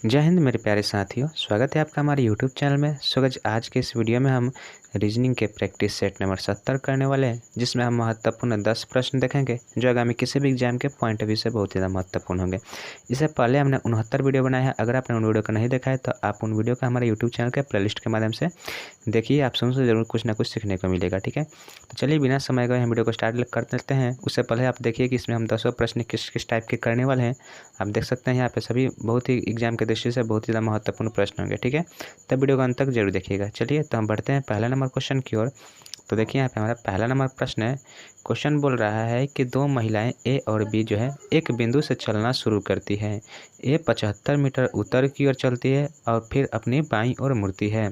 जय हिंद मेरे प्यारे साथियों, स्वागत है आपका हमारे YouTube चैनल में। सो गाइस, आज के इस वीडियो में हम रीजनिंग के प्रैक्टिस सेट नंबर 70 करने वाले हैं, जिसमें हम महत्वपूर्ण 10 प्रश्न देखेंगे जो आगामी किसी भी एग्जाम के पॉइंट ऑफ व्यू से बहुत ज़्यादा महत्वपूर्ण होंगे। इससे पहले हमने 69 वीडियो बनाया है। अगर आपने उन वीडियो को नहीं देखा है तो आप उन वीडियो का हमारे यूट्यूब चैनल के प्लेलिस्ट के माध्यम से देखिए, आप उनसे ज़रूर कुछ ना कुछ सीखने को मिलेगा। ठीक है, तो चलिए बिना समय गए हम वीडियो को स्टार्ट कर लेते हैं। उससे पहले आप देखिए कि इसमें हम 10 प्रश्न किस किस टाइप के करने वाले हैं। आप देख सकते हैं यहाँ पे सभी बहुत ही एग्जाम के दृष्टि से बहुत ही ज़्यादा महत्वपूर्ण प्रश्न होंगे। ठीक है, तब वीडियो को अंत तक जरूर देखिएगा। चलिए तो हम बढ़ते हैं पहला नंबर क्वेश्चन की ओर। तो देखिए यहाँ पे हमारा पहला नंबर प्रश्न है। क्वेश्चन बोल रहा है कि दो महिलाएं ए और बी जो है एक बिंदु से चलना शुरू करती है। ए 75 मीटर उत्तर की ओर चलती है और फिर अपनी बाईं ओर मुड़ती है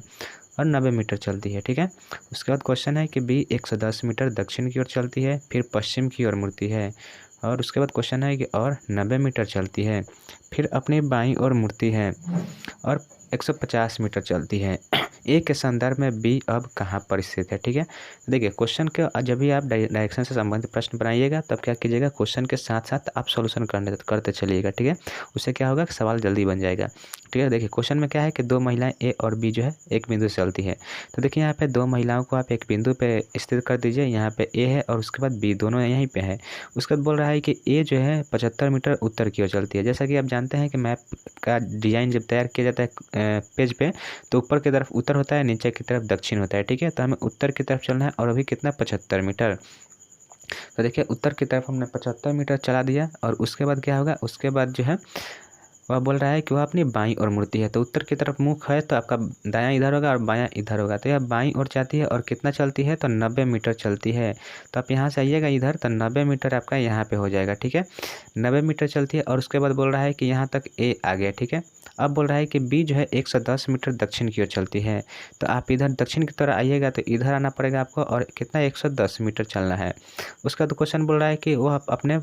और 90 मीटर चलती है। ठीक है, उसके बाद क्वेश्चन है कि बी 110 मीटर दक्षिण की ओर चलती है, फिर पश्चिम की ओर मुड़ती है। और उसके बाद क्वेश्चन है कि और 90 मीटर चलती है, फिर अपनी बाईं ओर मुड़ती है और 150 मीटर चलती है। ए के संदर्भ में बी अब कहाँ पर स्थित है। ठीक है, देखिए क्वेश्चन के जब भी आप डायरेक्शन से संबंधित प्रश्न बनाइएगा तब क्या कीजिएगा, क्वेश्चन के साथ साथ आप सॉल्यूशन करते चलिएगा। ठीक है, उससे क्या होगा कि सवाल जल्दी बन जाएगा। ठीक है, देखिए क्वेश्चन में क्या है कि दो महिलाएं ए और बी जो है एक बिंदु से चलती है। तो देखिए यहाँ पे दो महिलाओं को आप एक बिंदु पे स्थित कर दीजिए। यहाँ पे ए है और उसके बाद बी, दोनों यहीं पे है। उसके बाद बोल रहा है कि ए जो है 75 मीटर उत्तर की ओर चलती है। जैसा कि आप जानते हैं कि मैप का डिज़ाइन जब तैयार किया जाता है पेज पे, तो ऊपर की तरफ उत्तर होता है, नीचे की तरफ दक्षिण होता है। ठीक है, तो हमें उत्तर की तरफ चलना है और अभी कितना 75 मीटर। तो देखिए उत्तर की तरफ हमने 75 मीटर चला दिया और उसके बाद क्या होगा, उसके बाद जो है वह बोल रहा है कि वह अपनी बाईं ओर मुड़ती है। तो उत्तर की तरफ मुख है तो आपका दायां इधर होगा और बायां इधर होगा। तो यह बाईं ओर जाती है और कितना चलती है, तो 90 मीटर चलती है। तो आप यहाँ से आइएगा इधर, तो 90 मीटर आपका यहाँ पे हो जाएगा। ठीक है, 90 मीटर चलती है और उसके बाद बोल रहा है कि यहाँ तक ए आ गया। ठीक है, अब बोल रहा है कि बी जो है 110 मीटर दक्षिण की ओर चलती है। तो आप इधर दक्षिण की तरफ आइएगा तो इधर आना पड़ेगा आपको और कितना 110 मीटर चलना है। उसका तो क्वेश्चन बोल रहा है कि वह अपने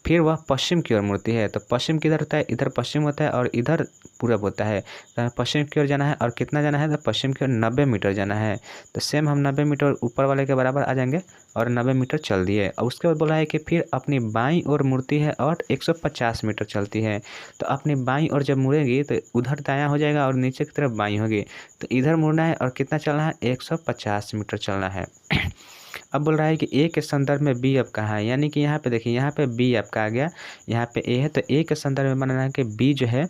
फिर वह पश्चिम की ओर मुड़ती है। तो पश्चिम किधर होता है, इधर पश्चिम होता है और इधर पूरब होता है। तो हमें पश्चिम की ओर जाना है और कितना जाना है, तो पश्चिम की ओर 90 मीटर जाना है। तो सेम हम 90 मीटर ऊपर वाले के बराबर आ जाएंगे और 90 मीटर चल दिए। और उसके बाद बोला है कि फिर अपनी बाईं ओर मुड़ती है और 150 मीटर चलती है। तो अपनी बाईं ओर जब मुड़ेगी तो उधर दायां हो जाएगा और नीचे की तरफ बाईं होगी। तो इधर मुड़ना है और कितना चलना है, 150 मीटर चलना है। अब बोल रहा है कि ए के संदर्भ में बी अब कहाँ है, यानी कि यहाँ पे देखिए, यहाँ पे बी आपका आ गया, यहाँ पे ए है, तो ए के संदर्भ में मानना है कि बी जो है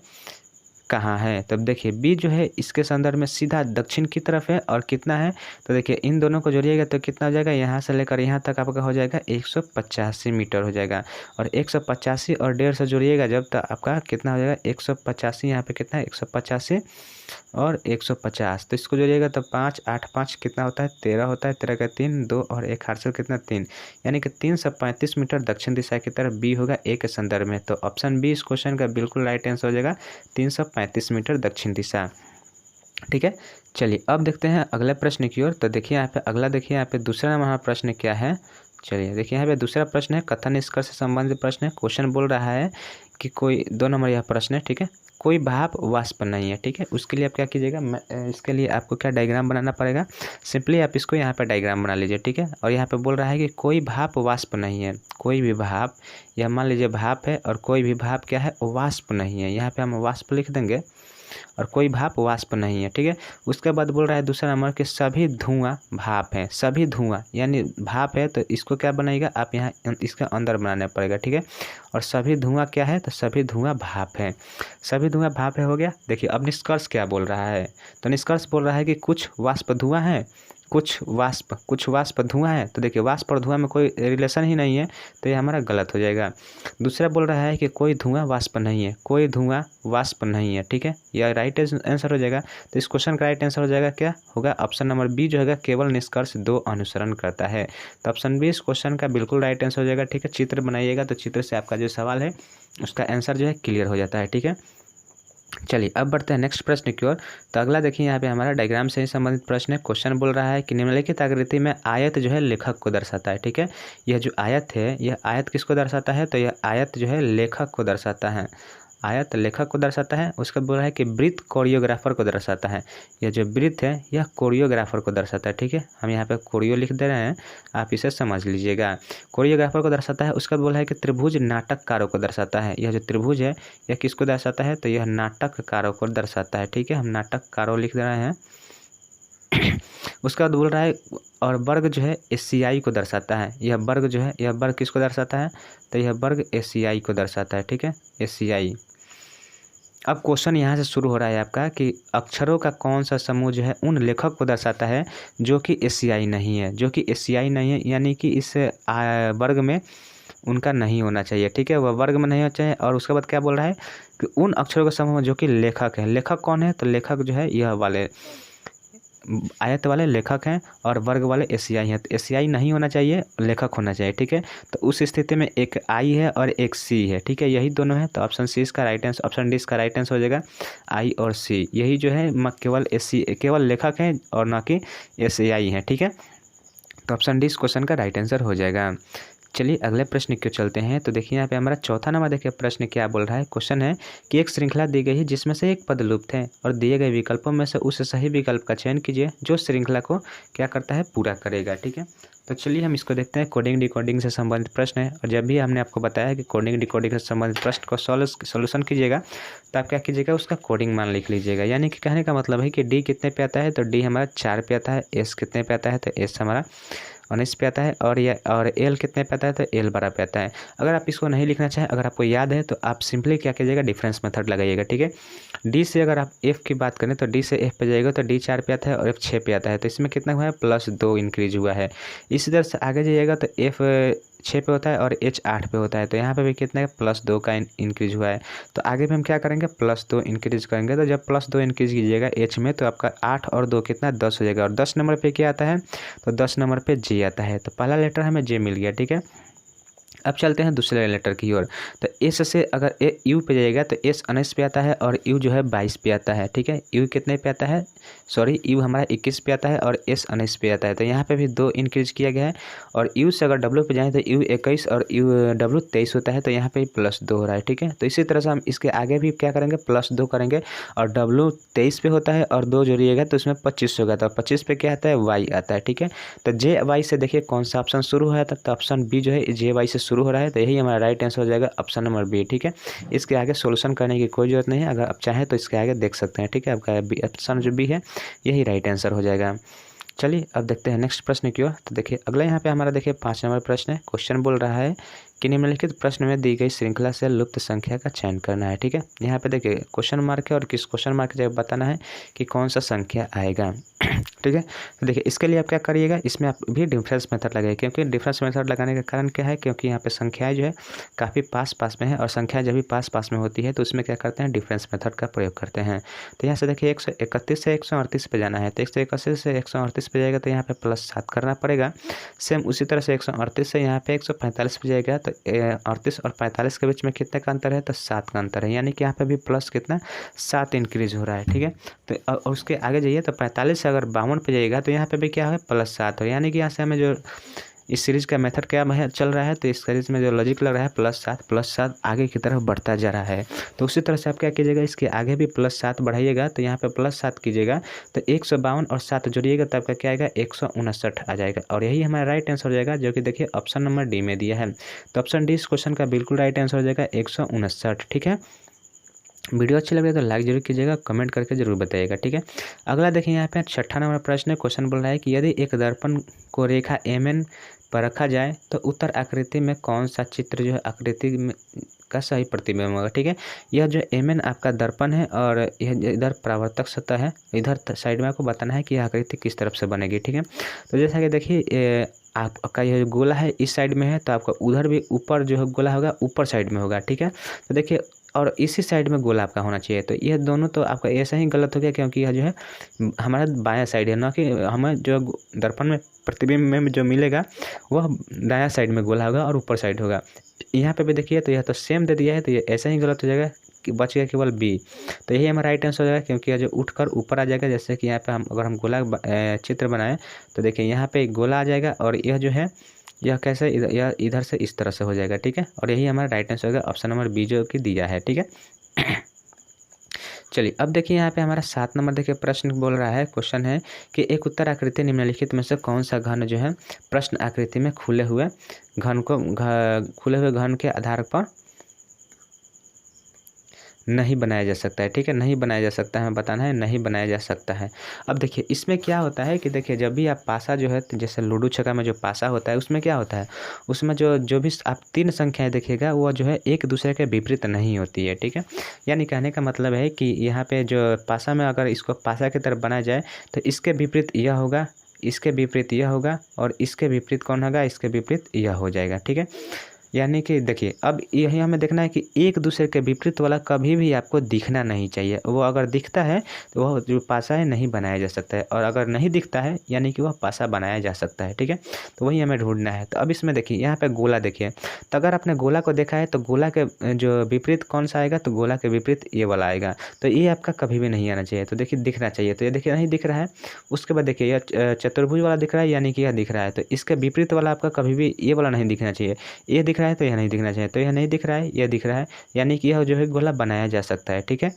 कहाँ है। तब देखिए बी जो है इसके संदर्भ में सीधा दक्षिण की तरफ है और कितना है, तो देखिए इन दोनों को जोड़िएगा तो कितना हो जाएगा, यहाँ से लेकर यहाँ तक आपका हो जाएगा 185 मीटर हो जाएगा। और 185 और 150 जोड़िएगा जब, तो आपका कितना हो जाएगा 185। यहाँ पे कितना है 185 और 150, तो इसको जोड़िएगा तो 5 8 5 कितना होता है, 13 होता है। 13 का 3 2 और 1 हार्सल कितना 3, यानी कि 335 मीटर दक्षिण दिशा की तरफ बी होगा ए के संदर्भ में। तो ऑप्शन बी इस क्वेश्चन का बिल्कुल राइट आंसर हो जाएगा, 335 मीटर दक्षिण दिशा। ठीक है, चलिए अब देखते हैं अगले प्रश्न की ओर। तो देखिए यहाँ पे अगला, देखिए यहाँ पे दूसरा हमारा प्रश्न क्या है। चलिए देखिए यहाँ पे दूसरा प्रश्न है, कथन निष्कर्ष से संबंधित प्रश्न है। क्वेश्चन बोल रहा है कि कोई 2 नंबर यह प्रश्न है। ठीक है, कोई भाप वाष्प नहीं है। ठीक है, उसके लिए आप क्या कीजिएगा, इसके लिए आपको क्या डायग्राम बनाना पड़ेगा। सिंपली आप इसको यहाँ पे डायग्राम बना लीजिए। ठीक है, और यहाँ पे बोल रहा है कि कोई भाप वाष्प नहीं है। कोई भी भाप, यह मान लीजिए भाप है और कोई भी भाप क्या है, वाष्प नहीं है। यहाँ पे हम वाष्प लिख देंगे और कोई भाप वाष्प नहीं है। ठीक है, उसके बाद बोल रहा है दूसरा नंबर कि सभी धुआं भाप है। सभी धुआं यानी भाप है, तो इसको क्या बनाइएगा आप, यहाँ इसके अंदर बनाना पड़ेगा। ठीक है, और सभी धुआं क्या है, तो सभी धुआं भाप है। सभी धुआं भाप है हो गया। देखिए अब निष्कर्ष क्या बोल रहा है, तो निष्कर्ष बोल रहा है कि कुछ वाष्प धुआं है, कुछ वाष्प धुआं है। तो देखिए वाष्प और धुआं में कोई रिलेशन ही नहीं है, तो ये हमारा गलत हो जाएगा। दूसरा बोल रहा है कि कोई धुआं वाष्प नहीं है। कोई धुआं वाष्प नहीं है। ठीक है, यह राइट आंसर हो जाएगा। तो इस क्वेश्चन का राइट आंसर हो जाएगा, क्या होगा, ऑप्शन नंबर बी जो होगा, केवल निष्कर्ष 2 अनुसरण करता है। तो ऑप्शन बी इस क्वेश्चन का बिल्कुल राइट आंसर हो जाएगा। ठीक है, चित्र बनाइएगा तो चित्र से आपका जो सवाल है उसका आंसर जो है क्लियर हो जाता है। ठीक है, चलिए अब बढ़ते हैं नेक्स्ट प्रश्न की ओर। तो अगला देखिए यहाँ पे हमारा डायग्राम से ही संबंधित प्रश्न है। क्वेश्चन बोल रहा है कि निम्नलिखित आकृति में आयत जो है लेखक को दर्शाता है। ठीक है, यह जो आयत है, यह आयत किसको दर्शाता है, तो यह आयत जो है लेखक को दर्शाता है। आयत लेखक को दर्शाता है, उसका बोल रहा है कि वृत्त कोरियोग्राफर को दर्शाता है। यह जो वृत्त है यह कोरियोग्राफर को दर्शाता है, ठीक है। हम यहाँ पे कोरियो लिख दे रहे हैं, आप इसे समझ लीजिएगा। कोरियोग्राफर को दर्शाता है। उसका बोला है कि त्रिभुज नाटककारों को दर्शाता है। यह जो त्रिभुज है यह किसको दर्शाता है, तो यह नाटककारों को दर्शाता है, ठीक है। हम नाटककारों लिख दे रहे हैं। उसका बाद बोल रहा है और वर्ग जो है एशियाई को दर्शाता है। यह वर्ग जो है यह वर्ग किसको दर्शाता है, तो यह वर्ग एशियाई को दर्शाता है, ठीक है, एशियाई। अब क्वेश्चन यहाँ से शुरू हो रहा है आपका कि अक्षरों का कौन सा समूह जो है उन लेखक को दर्शाता है जो कि एशियाई नहीं है, जो कि एशियाई नहीं है, यानी कि इस वर्ग में उनका नहीं होना चाहिए, ठीक है, वह वर्ग में नहीं होना चाहिए। और उसके बाद क्या बोल रहा है कि उन अक्षरों का समूह जो कि लेखक है। लेखक कौन है, तो लेखक जो है यह वाले आयत वाले लेखक हैं और वर्ग वाले एशियाई हैं। तो एशियाई नहीं होना चाहिए, लेखक होना चाहिए, ठीक है। तो उस स्थिति में एक आई है और एक सी है, ठीक है, यही दोनों है। तो ऑप्शन सी इसका राइट आंसर, ऑप्शन डी इसका राइट आंसर हो जाएगा आई और सी। यही जो है केवल लेखक हैं और ना कि एशियाई हैं, ठीक है। तो ऑप्शन डी इस क्वेश्चन का राइट आंसर हो जाएगा। चलिए अगले प्रश्न क्यों चलते हैं। तो देखिए यहाँ पे हमारा चौथा नंबर देखिए प्रश्न क्या बोल रहा है। क्वेश्चन है कि एक श्रृंखला दी गई है जिसमें से एक पद लुप्त है और दिए गए विकल्पों में से उस सही विकल्प का चयन कीजिए जो श्रृंखला को क्या करता है, पूरा करेगा, ठीक है। तो चलिए हम इसको देखते हैं। कोडिंग डिकोडिंग से संबंधित प्रश्न है और जब भी हमने आपको बताया कि कोडिंग डिकोडिंग से संबंधित प्रश्न को सॉल्यूशन कीजिएगा तो आप क्या कीजिएगा, उसका कोडिंग मान लिख लीजिएगा। यानी कि कहने का मतलब है कि डी कितने पे आता है, तो डी हमारा 4 पे आता है। एस कितने पे आता है, तो एस हमारा 19 पे आता है। और एल कितने पे आता है, तो एल 12 पे आता है। अगर आप इसको नहीं लिखना चाहें, अगर आपको याद है तो आप सिंपली क्या कीजिएगा, डिफरेंस मेथड लगाइएगा, ठीक है। डी से अगर आप एफ की बात करें तो डी से एफ पे जाइएगा तो डी 4 पे आता है और एफ 6 पे आता है। तो इसमें कितना हुआ है, +2 इंक्रीज हुआ है। इसी तरह से आगे जाइएगा तो एफ 6 पे होता है और एच 8 पे होता है। तो यहाँ पे भी कितना है, +2 का इंक्रीज हुआ है। तो आगे भी हम क्या करेंगे, +2 इंक्रीज करेंगे। तो जब +2 इंक्रीज कीजिएगा एच में तो आपका 8 और 2 कितना 10 हो जाएगा। और 10 नंबर पे क्या आता है, तो 10 नंबर पे जे आता है। तो पहला लेटर हमें जे मिल गया, ठीक है। अब चलते हैं दूसरे लेटर की ओर। तो एस से अगर यू पे जाएगा तो एस 19 पे आता है और यू जो है 22 पे आता है, ठीक है। यू कितने पे आता है, सॉरी यू हमारा 21 पे आता है और एस 19 पे आता है। तो यहाँ पे भी 2 इंक्रीज किया गया है। और यू से अगर डब्ल्यू पे जाएँ तो यू 21 और यू डब्ल्यू 23 होता है। तो यहाँ पे +2 हो रहा है, ठीक है। तो इसी तरह से हम इसके आगे भी क्या करेंगे, +2 करेंगे। और डब्ल्यू 23 पे होता है और 2 जोड़िएगा तो इसमें 25 होगा। तो 25 पे क्या आता है, वाई आता है, ठीक है। तो जे वाई से देखिए कौन सा ऑप्शन शुरू हुआ था, तो ऑप्शन बी जो है जे वाई से शुरू हो रहा है। तो यही हमारा राइट आंसर हो जाएगा ऑप्शन नंबर बी, ठीक है। इसके आगे सॉल्यूशन करने की कोई जरूरत नहीं है, अगर आप चाहें तो इसके आगे देख सकते हैं, ठीक है। आपका ऑप्शन जो बी है यही राइट आंसर हो जाएगा। चलिए अब देखते हैं नेक्स्ट प्रश्न की ओर। तो देखिए अगला यहाँ पे हमारा देखिए 5 नंबर प्रश्न है। क्वेश्चन बोल रहा है कि निम्नलिखित प्रश्न में दी गई श्रृंखला से लुप्त संख्या का चयन करना है, ठीक है। यहाँ पे देखिए क्वेश्चन मार्क है और किस क्वेश्चन मार्क की जगह बताना है कि कौन सा संख्या आएगा, ठीक है। तो देखिए इसके लिए आप क्या करिएगा, इसमें आप भी डिफरेंस मेथड लगाइए, क्योंकि डिफरेंस मेथड लगाने का कारण क्या है, क्योंकि यहाँ पे संख्याएं जो है काफ़ी पास में है और संख्या जब भी पास में होती है तो उसमें क्या करते हैं, डिफरेंस मेथड का प्रयोग करते हैं। तो यहाँ से देखिए 131 से 138 पे जाना है। तो 131 से 138 पे जाएगा तो यहाँ पे +7 करना पड़ेगा। सेम उसी तरह से 138 से यहाँ पे 145 पे जाएगा तो 38 और 45 के बीच में कितने का अंतर है, तो 7 का अंतर है। यानी कि यहाँ पे भी प्लस कितना 7 इंक्रीज हो रहा है, ठीक है। तो और उसके आगे जाइए तो 45 से अगर 52 पे जाइएगा तो यहाँ पे भी क्या है, +7 हो। यानी कि यहाँ से हमें जो इस सीरीज़ का मेथड क्या है चल रहा है, तो इस सीरीज़ में जो लॉजिक लग रहा है +7 आगे की तरफ बढ़ता जा रहा है। तो उसी तरह से आप क्या कीजिएगा, इसके आगे भी +7 बढ़ाइएगा। तो यहाँ पे +7 कीजिएगा तो 152 और 7 जोड़िएगा तो आपका क्या आएगा, 159 आ जाएगा। और यही हमारा राइट आंसर हो जाएगा, जो कि देखिए ऑप्शन नंबर डी में दिया है। तो ऑप्शन डी इस क्वेश्चन का बिल्कुल राइट आंसर हो जाएगा 159, ठीक है। वीडियो अच्छी लगे तो लाइक जरूर कीजिएगा, कमेंट करके जरूर बताइएगा, ठीक है। अगला देखिए यहाँ पे 6ठा नंबर प्रश्न है। क्वेश्चन बोल रहा है कि यदि एक दर्पण को रेखा MN पर रखा जाए तो उत्तर आकृति में कौन सा चित्र जो है आकृति में का सही प्रतिबिंब होगा, ठीक है। यह जो MN आपका दर्पण है और यह इधर परावर्तक सतह है, इधर साइड में आपको बताना है कि यह आकृति किस तरफ से बनेगी, ठीक है। तो जैसा कि देखिए आपका यह गोला है इस साइड में है तो आपका उधर भी ऊपर जो है गोला होगा ऊपर साइड में होगा, ठीक है। तो देखिए और इसी साइड में गोला आपका होना चाहिए। तो यह दोनों तो आपका ऐसा ही गलत हो गया, क्योंकि यह जो है हमारा बायां साइड है, ना कि हमें जो दर्पण में प्रतिबिंब में जो मिलेगा वह दायां साइड में गोला होगा और ऊपर साइड होगा। यहाँ पे भी देखिए तो यह तो सेम दे दिया है, तो ये ऐसा ही गलत हो जाएगा कि बच गया केवल बी। तो यही हमारा राइट आंसर हो जाएगा, क्योंकि यह जो उठकर ऊपर आ जाएगा। जैसे कि यहाँ पे अगर हम गोला चित्र बनाएं तो देखिए यहाँ पे एक गोला आ जाएगा और यह जो है यह कैसे इधर से इस तरह से हो जाएगा, ठीक है। और यही हमारा राइट आंसर होगा ऑप्शन नंबर बी जो कि दिया है, ठीक है। चलिए अब देखिए यहाँ पे हमारा 7 नंबर देखिए प्रश्न बोल रहा है, क्वेश्चन है कि एक उत्तर आकृति निम्नलिखित में से कौन सा घन जो है प्रश्न आकृति में खुले हुए घन के आधार पर नहीं बनाया जा सकता है। ठीक है, नहीं बनाया जा सकता है, बताना है नहीं बनाया जा सकता है। अब देखिए इसमें क्या होता है कि देखिए जब भी आप पासा जो है, जैसे लूडो छक्का में जो पासा होता है उसमें क्या होता है, उसमें जो भी आप 3 संख्याएं देखिएगा वो जो है एक दूसरे के विपरीत नहीं होती है। ठीक है, यानी कहने का मतलब है कि यहाँ पे जो पासा में अगर इसको पासा की तरफ बनाया जाए तो इसके विपरीत यह होगा, इसके विपरीत यह होगा और इसके विपरीत कौन होगा, इसके विपरीत यह हो जाएगा। ठीक है, यानी कि देखिए अब यही हमें देखना है कि एक दूसरे के विपरीत वाला कभी भी आपको दिखना नहीं चाहिए। वो अगर दिखता है तो वह जो पासा है नहीं बनाया जा सकता है, और अगर नहीं दिखता है यानी कि वह पासा बनाया जा सकता है। ठीक है, तो वही हमें ढूंढना है। तो अब इसमें देखिए यहाँ पे गोला देखिए, तो अगर आपने गोला को देखा है तो गोला के जो विपरीत कौन सा आएगा, तो गोला के विपरीत ये वाला आएगा, तो ये आपका कभी भी नहीं आना चाहिए। तो देखिए दिखना चाहिए, तो ये देखिए नहीं दिख रहा है। उसके बाद देखिए यह चतुर्भुज वाला दिख रहा है, यानी कि यह दिख रहा है, तो इसके विपरीत वाला आपका कभी भी ये वाला नहीं दिखना चाहिए। ये दिख रहा है तो यह नहीं दिखना चाहिए, तो यह नहीं दिख रहा है, यह दिख रहा है, यानी कि यह जो है गोला बनाया जा सकता है। ठीक है,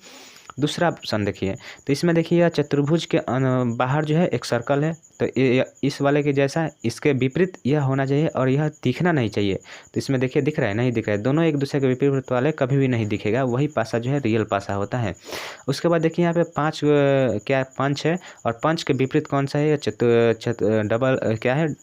दूसरा ऑप्शन देखिए, तो इसमें देखिए यह चतुर्भुज के बाहर जो है एक सर्कल है, तो ये इस वाले के जैसा इसके विपरीत यह होना चाहिए और यह दिखना नहीं चाहिए। तो इसमें देखिए दिख रहा है, नहीं दिख रहा है, दोनों एक दूसरे के विपरीत वाले कभी भी नहीं दिखेगा, वही पासा जो है रियल पासा होता है। उसके बाद देखिए यहाँ पे 5 क्या पंच है, और पंच के विपरीत कौन सा है, डबल क्या है,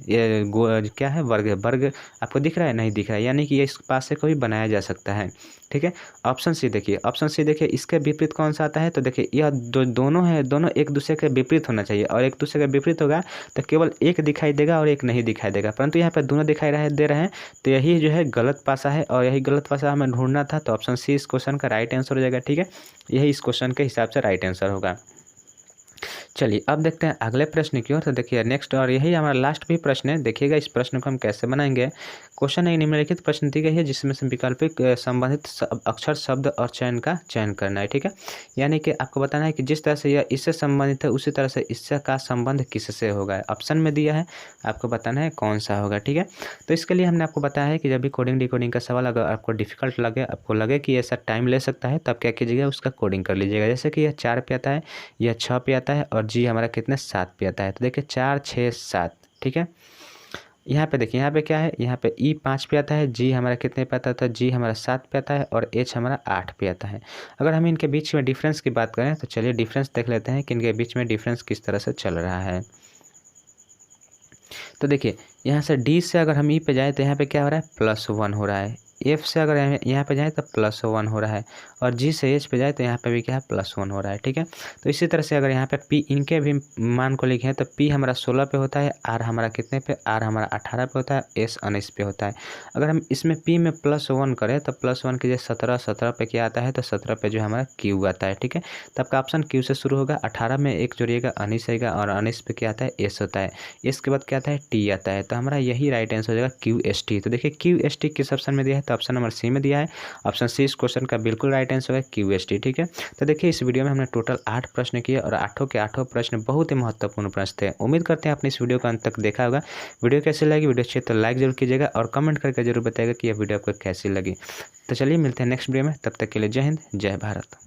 ये क्या है, वर्ग है। वर्ग आपको दिख रहा है, नहीं दिख रहा है, यानी कि ये इस पास से कोई बनाया जा सकता है। ठीक है, ऑप्शन सी देखिए, ऑप्शन सी देखिए इसके विपरीत कौन सा आता है, तो देखिए यह दोनों है, दोनों एक दूसरे के विपरीत होना चाहिए, और एक दूसरे के विपरीत होगा तो केवल एक दिखाई देगा और एक नहीं दिखाई देगा, परंतु यहाँ पे दोनों दिखाई दे रहे हैं, तो यही जो है गलत पासा है, और यही गलत पासा हमें ढूंढना था। तो ऑप्शन सी इस क्वेश्चन का राइट आंसर हो जाएगा। ठीक है, यही इस क्वेश्चन के हिसाब से राइट आंसर होगा। चलिए अब देखते हैं अगले प्रश्न की ओर। तो देखिए नेक्स्ट, और यही हमारा लास्ट भी प्रश्न है। देखिएगा इस प्रश्न को हम कैसे बनाएंगे। क्वेश्चन एक निम्नलिखित प्रश्न दी गई है जिसमें से वैकल्पिक संबंधित अक्षर, शब्द और चयन का चयन करना है। ठीक है, यानी कि आपको बताना है कि जिस तरह से यह इससे संबंधित है उसी तरह से इससे का संबंध किससे होगा। ऑप्शन में दिया है, आपको बताना है कौन सा होगा। ठीक है, तो इसके लिए हमने आपको बताया है कि जब भी कोडिंग डिकोडिंग का सवाल अगर आपको डिफिकल्ट लगे, आपको लगे कि ऐसा टाइम ले सकता है, तब क्या कीजिएगा, उसका कोडिंग कर लीजिएगा। जैसे कि यह 4 पे आता है, यह 6 पे आता है, और जी हमारा कितने 7 पे आता है। तो देखिए 4 6 7। ठीक है, यहाँ पे देखिए, यहाँ पे क्या है, यहाँ पे ई 5 पे आता है, जी हमारा कितने पे आता है, जी हमारा 7 पे आता है, और एच हमारा 8 पे आता है। अगर हम इनके बीच में डिफरेंस की बात करें तो चलिए डिफरेंस देख लेते हैं कि इनके बीच में डिफरेंस किस तरह से चल रहा है। तो देखिए यहाँ से डी से अगर हम ई पे जाए तो यहाँ पे क्या हो रहा है, +1 हो रहा है। एफ से अगर यहाँ पे जाए तो +1 हो रहा है, और जी से एच पे जाए तो यहाँ पे भी क्या है, +1 हो रहा है। ठीक है, तो इसी तरह से अगर यहाँ पे पी इनके भी मान को लिखे तो पी हमारा 16 पे होता है, आर हमारा कितने पे, आर हमारा 18 पे होता है, एस 19 पे होता है। अगर हम इसमें पी में +1 करें तो +1 कीजिए 17, 17 पे क्या आता है, तो 17 पे जो हमारा क्यू आता है। ठीक है, तो आपका ऑप्शन क्यू से शुरू होगा, 18 में एक जोड़िएगा 19 आएगा, और 19 पे क्या आता है, एस होता है, एस के बाद क्या आता है, टी आता है। तो हमारा यही राइट आंसर हो जाएगा QST। तो देखिए QST किस ऑप्शन में दिया है, तो ऑप्शन नंबर सी में दिया है। ऑप्शन सी इस क्वेश्चन का बिल्कुल राइट आंसर है QST। ठीक है, तो देखिए इस वीडियो में हमने टोटल 8 प्रश्न किए, और 8 के 8 प्रश्न बहुत ही महत्वपूर्ण प्रश्न थे। उम्मीद करते हैं आपने इस वीडियो को अंत तक देखा होगा। वीडियो कैसी लगी, वीडियो अच्छी तो लाइक जरूर कीजिएगा, और कमेंट करके जरूर बताइएगा कि यह वीडियो आपको कैसी लगी। तो चलिए मिलते हैं नेक्स्ट वीडियो में, तब तक के लिए जय हिंद, जय भारत।